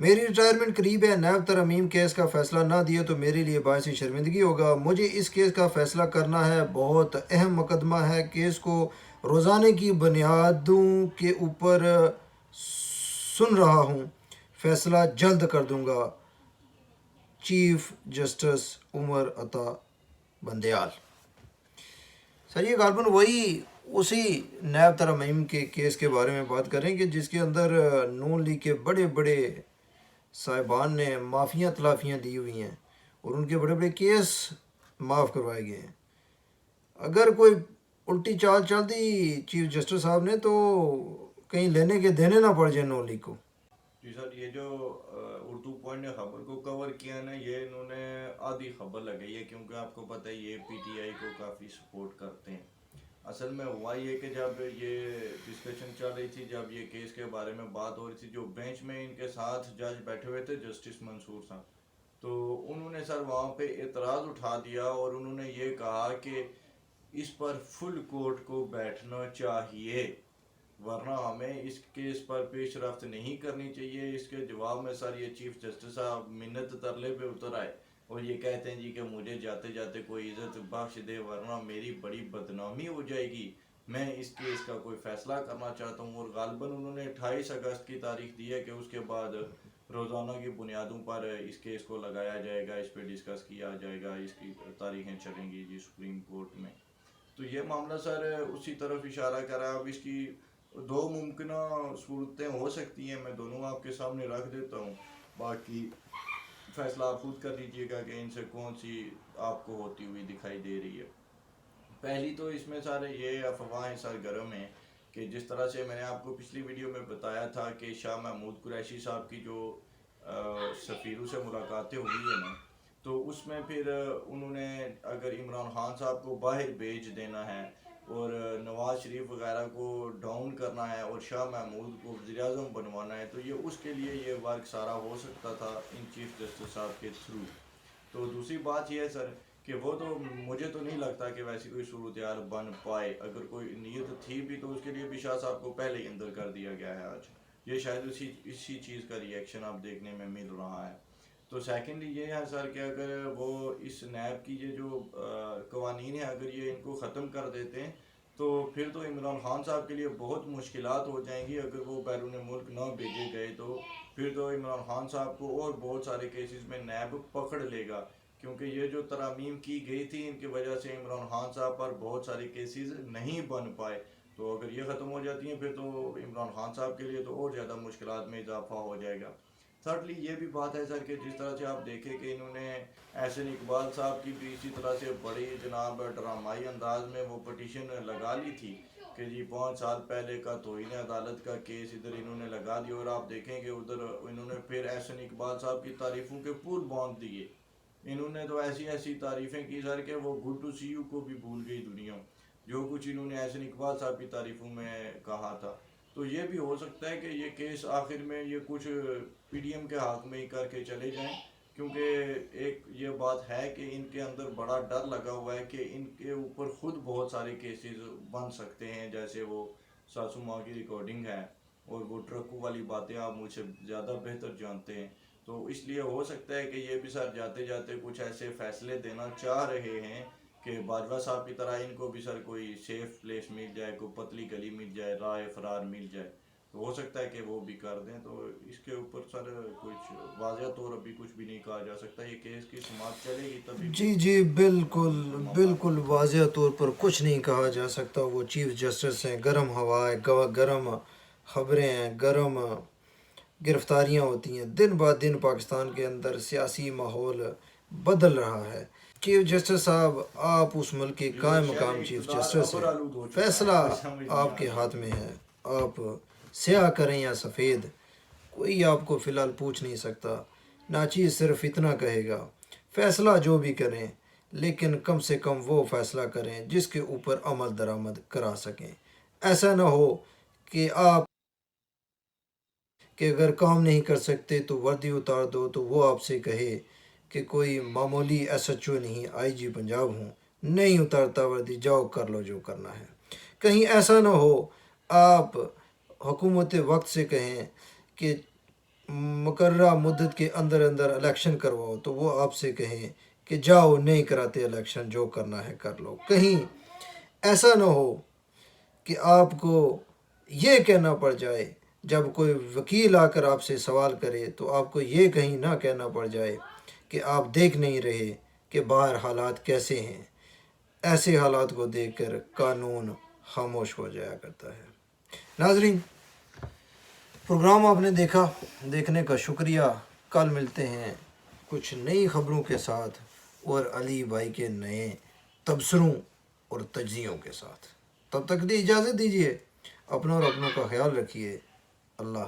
میری ریٹائرمنٹ قریب ہے، نیب ترمیم کیس کا فیصلہ نہ دیا تو میرے لیے باعث شرمندگی ہوگا۔ مجھے اس کیس کا فیصلہ کرنا ہے، بہت اہم مقدمہ ہے۔ کیس کو روزانہ کی بنیادوں کے اوپر سن رہا ہوں، فیصلہ جلد کر دوں گا۔ Chief justice Umar Ata Bandial. سر یہ غالباً اسی نیب ترمیم کے کیس کے بارے میں بات کریں کہ جس کے اندر نون لیگ کے بڑے بڑے صاحبان نے معافیاں تلافیاں دی ہوئی ہیں اور ان کے بڑے بڑے کیس معاف کروائے گئے ہیں۔ اگر کوئی الٹی چال چل دی چیف جسٹس صاحب نے تو کہیں لینے کے دینے نہ پڑ جائے نون لیگ کو۔ جی سر، یہ جو اردو پوائنٹ نے خبر کو کور کیا نا، یہ انہوں نے آدھی خبر لگائی ہے، کیونکہ آپ کو پتہ ہے یہ پی ٹی آئی کو کافی سپورٹ کرتے ہیں۔ اصل میں ہوا یہ کہ جب یہ ڈسکشن چل رہی تھی، جب یہ کیس کے بارے میں بات ہو رہی تھی، جو بینچ میں ان کے ساتھ جج بیٹھے ہوئے تھے جسٹس منصور صاحب، تو انہوں نے سر وہاں پہ اعتراض اٹھا دیا اور انہوں نے یہ کہا کہ اس پر فل کورٹ کو بیٹھنا چاہیے، ورنہ ہمیں اس کیس پر پیش رفت نہیں کرنی چاہیے۔ اس کے جواب میں سر یہ چیف جسٹس صاحب منت ترلے پہ اتر آئے اور یہ کہتے ہیں جی کہ مجھے جاتے جاتے کوئی عزت بخش دے ورنہ میری بڑی بدنامی ہو جائے گی، میں اس کیس کا کوئی فیصلہ کرنا چاہتا ہوں۔ اور غالباً انہوں نے 28 اگست کی تاریخ دی ہے کہ اس کے بعد روزانہ کی بنیادوں پر اس کیس کو لگایا جائے گا، اس پہ ڈسکس کیا جائے گا، اس کی تاریخیں چلیں گی جی سپریم کورٹ میں۔ تو یہ معاملہ سر اسی طرف اشارہ کر رہا ہے۔ اب اس کی دو ممکنہ صورتیں ہو سکتی ہیں، میں دونوں آپ کے سامنے رکھ دیتا ہوں، باقی فیصلہ آپ خود کر لیجئے گا کہ ان سے کون سی آپ کو ہوتی ہوئی دکھائی دے رہی ہے۔ پہلی تو اس میں سارے یہ افواہیں سرگرم ہیں کہ جس طرح سے میں نے آپ کو پچھلی ویڈیو میں بتایا تھا کہ شاہ محمود قریشی صاحب کی جو سفیروں سے ملاقاتیں ہوئی ہیں نا، تو اس میں پھر انہوں نے اگر عمران خان صاحب کو باہر بھیج دینا ہے اور نواز شریف وغیرہ کو ڈاؤن کرنا ہے اور شاہ محمود کو وزیر اعظم بنوانا ہے، تو یہ اس کے لیے یہ ورک سارا ہو سکتا تھا ان چیف جسٹس صاحب کے تھرو۔ تو دوسری بات یہ ہے سر کہ وہ تو مجھے تو نہیں لگتا کہ ویسی کوئی صورتحال بن پائے، اگر کوئی نیت تھی بھی تو اس کے لیے بھی شاہ صاحب کو پہلے ہی اندر کر دیا گیا ہے آج۔ یہ شاید اسی چیز کا ری ایکشن آپ دیکھنے میں مل رہا ہے۔ تو سیکنڈلی یہ ہے سر کہ اگر وہ اس نیب کی یہ جو قوانین ہیں اگر یہ ان کو ختم کر دیتے ہیں تو پھر تو عمران خان صاحب کے لیے بہت مشکلات ہو جائیں گی۔ اگر وہ بیرون ملک نہ بھیجے گئے تو پھر تو عمران خان صاحب کو اور بہت سارے کیسز میں نیب پکڑ لے گا، کیونکہ یہ جو ترامیم کی گئی تھی ان کی وجہ سے عمران خان صاحب پر بہت سارے کیسز نہیں بن پائے۔ تو اگر یہ ختم ہو جاتی ہیں پھر تو عمران خان صاحب کے لیے تو اور زیادہ مشکلات میں اضافہ ہو جائے گا۔ تھرڈلی یہ بھی بات ہے سر کہ جس طرح سے آپ دیکھیں کہ انہوں نے احسن اقبال صاحب کی بھی اسی طرح سے بڑی جناب ڈرامائی انداز میں وہ پٹیشن لگا لی تھی کہ جی 5 سال پہلے کا توہین عدالت کا کیس ادھر انہوں نے لگا دیا، اور آپ دیکھیں کہ ادھر انہوں نے پھر احسن اقبال صاحب کی تعریفوں کے پول باندھ دیے۔ انہوں نے تو ایسی ایسی تعریفیں کی سر کہ وہ گڈ ٹو سی یو کو بھی بھول گئی دنیا، جو کچھ انہوں نے احسن اقبال صاحب کی تعریفوں میں کہا تھا۔ تو یہ بھی ہو سکتا ہے کہ یہ کیس آخر میں یہ کچھ پی ڈی ایم کے ہاتھ میں ہی کر کے چلے جائیں، کیونکہ ایک یہ بات ہے کہ ان کے اندر بڑا ڈر لگا ہوا ہے کہ ان کے اوپر خود بہت سارے کیسز بن سکتے ہیں، جیسے وہ ساسو ماں کی ریکارڈنگ ہے اور وہ ٹرکوں والی باتیں آپ مجھ سے زیادہ بہتر جانتے ہیں۔ تو اس لیے ہو سکتا ہے کہ یہ بھی سر جاتے جاتے کچھ ایسے فیصلے دینا چاہ رہے ہیں کہ باجوہ صاحب کی طرح ان کو بھی سر کوئی سیف پلیس مل جائے، کوئی پتلی گلی مل جائے، راہ فرار مل جائے، تو ہو سکتا ہے کہ وہ بھی کر دیں۔ تو اس کے اوپر سر کچھ واضح طور ابھی کچھ بھی نہیں کہا جا سکتا، یہ کیس کی سماعت چلے گی تبھی جی کچھ جی بالکل مفاد بالکل، نکلیں گے۔ واضح طور پر کچھ نہیں کہا جا سکتا۔ وہ چیف جسٹس ہیں، گرم ہوا ہے، گرم خبریں ہیں، گرم گرفتاریاں ہوتی ہیں، دن بعد دن پاکستان کے اندر سیاسی ماحول بدل رہا ہے۔ چیف جسٹس صاحب، آپ اس ملک کے جی سر، قائم شہر مقام چیف اقتدار جسٹس ابر ہیں، آلود ہو چکا ہے، فیصلہ کچھ سمجھ نہیں آپ آ کے رہا۔ ہاتھ میں ہے۔ آپ سیاہ کریں یا سفید، کوئی آپ کو فی الحال پوچھ نہیں سکتا۔ ناچیز صرف اتنا کہے گا، فیصلہ جو بھی کریں لیکن کم سے کم وہ فیصلہ کریں جس کے اوپر عمل درآمد کرا سکیں۔ ایسا نہ ہو کہ آپ کہ اگر کام نہیں کر سکتے تو وردی اتار دو، تو وہ آپ سے کہے کہ کوئی معمولی ایس ایچ او نہیں، آئی جی پنجاب ہوں، نہیں اتارتا وردی، جاؤ کر لو جو کرنا ہے۔ کہیں ایسا نہ ہو آپ حکومت وقت سے کہیں کہ مقررہ مدت کے اندر اندر الیکشن کرواؤ تو وہ آپ سے کہیں کہ جاؤ نہیں کراتے الیکشن، جو کرنا ہے کر لو۔ کہیں ایسا نہ ہو کہ آپ کو یہ کہنا پڑ جائے، جب کوئی وکیل آ کر آپ سے سوال کرے تو آپ کو یہ کہیں نہ کہنا پڑ جائے کہ آپ دیکھ نہیں رہے کہ باہر حالات کیسے ہیں۔ ایسے حالات کو دیکھ کر قانون خاموش ہو جایا کرتا ہے۔ ناظرین، پروگرام آپ نے دیکھا، دیکھنے کا شکریہ۔ کل ملتے ہیں کچھ نئی خبروں کے ساتھ اور علی بھائی کے نئے تبصروں اور تجزیوں کے ساتھ۔ تب تک دی اجازت دیجیے، اپنوں اور اپنوں کا خیال رکھیے۔ اللہ